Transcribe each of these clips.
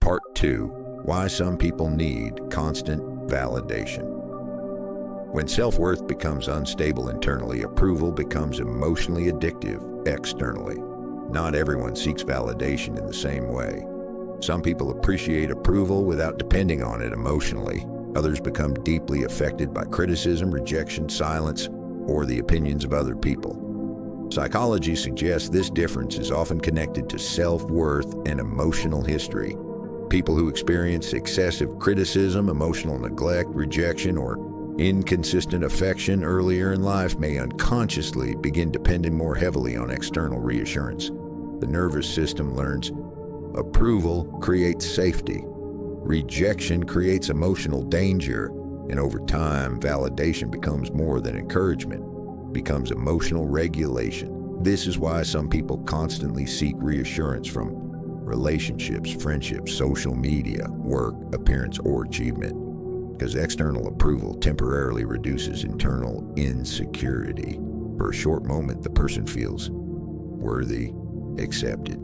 Part 2. Why some people need constant validation. When self-worth becomes unstable internally, approval becomes emotionally addictive externally. Not everyone seeks validation in the same way. Some people appreciate approval without depending on it emotionally. Others become deeply affected by criticism, rejection, silence, or the opinions of other people. Psychology suggests this difference is often connected to self-worth and emotional history. People who experience excessive criticism, emotional neglect, rejection, or inconsistent affection earlier in life may unconsciously begin depending more heavily on external reassurance. The nervous system learns approval creates safety. Rejection creates emotional danger, and over time, validation becomes more than encouragement, becomes emotional regulation. This is why some people constantly seek reassurance from relationships, friendships, social media, work, appearance, or achievement, because external approval temporarily reduces internal insecurity. For a short moment, the person feels worthy, accepted,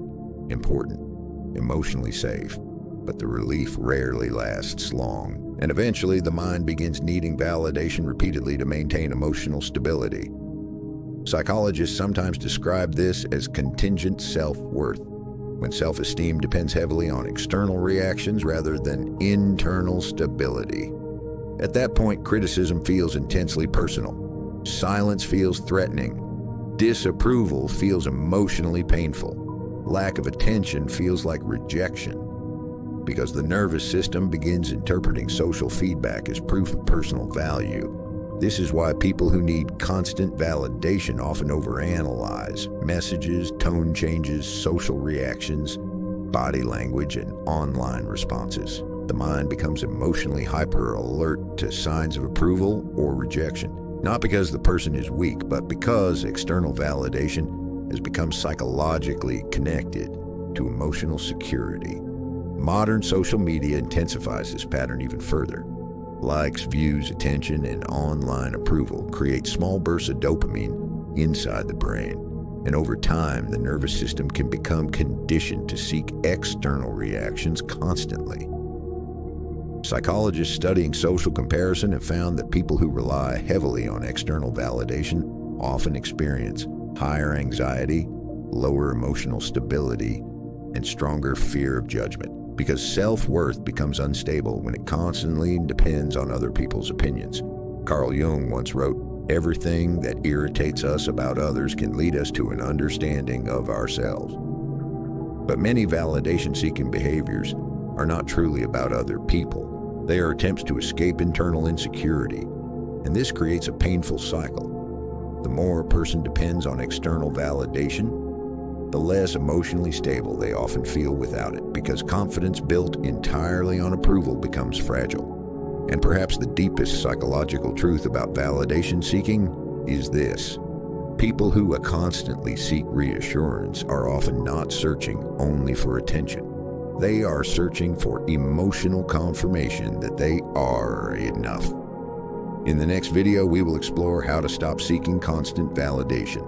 important, emotionally safe, but the relief rarely lasts long, and eventually the mind begins needing validation repeatedly to maintain emotional stability. Psychologists sometimes describe this as contingent self-worth, when self-esteem depends heavily on external reactions rather than internal stability. At that point, criticism feels intensely personal. Silence feels threatening. Disapproval feels emotionally painful. Lack of attention feels like rejection, because the nervous system begins interpreting social feedback as proof of personal value. This is why people who need constant validation often overanalyze messages, tone changes, social reactions, body language, and online responses. The mind becomes emotionally hyper-alert to signs of approval or rejection, not because the person is weak, but because external validation has become psychologically connected to emotional security. Modern social media intensifies this pattern even further. Likes, views, attention, and online approval create small bursts of dopamine inside the brain. And over time, the nervous system can become conditioned to seek external reactions constantly. Psychologists studying social comparison have found that people who rely heavily on external validation often experience higher anxiety, lower emotional stability, and stronger fear of judgment, because self-worth becomes unstable when it constantly depends on other people's opinions. Carl Jung once wrote, "Everything that irritates us about others can lead us to an understanding of ourselves." But many validation-seeking behaviors are not truly about other people. They are attempts to escape internal insecurity, and this creates a painful cycle. The more a person depends on external validation, the less emotionally stable they often feel without it, because confidence built entirely on approval becomes fragile. And perhaps the deepest psychological truth about validation seeking is this: people who constantly seek reassurance are often not searching only for attention. They are searching for emotional confirmation that they are enough. In the next video, we will explore how to stop seeking constant validation,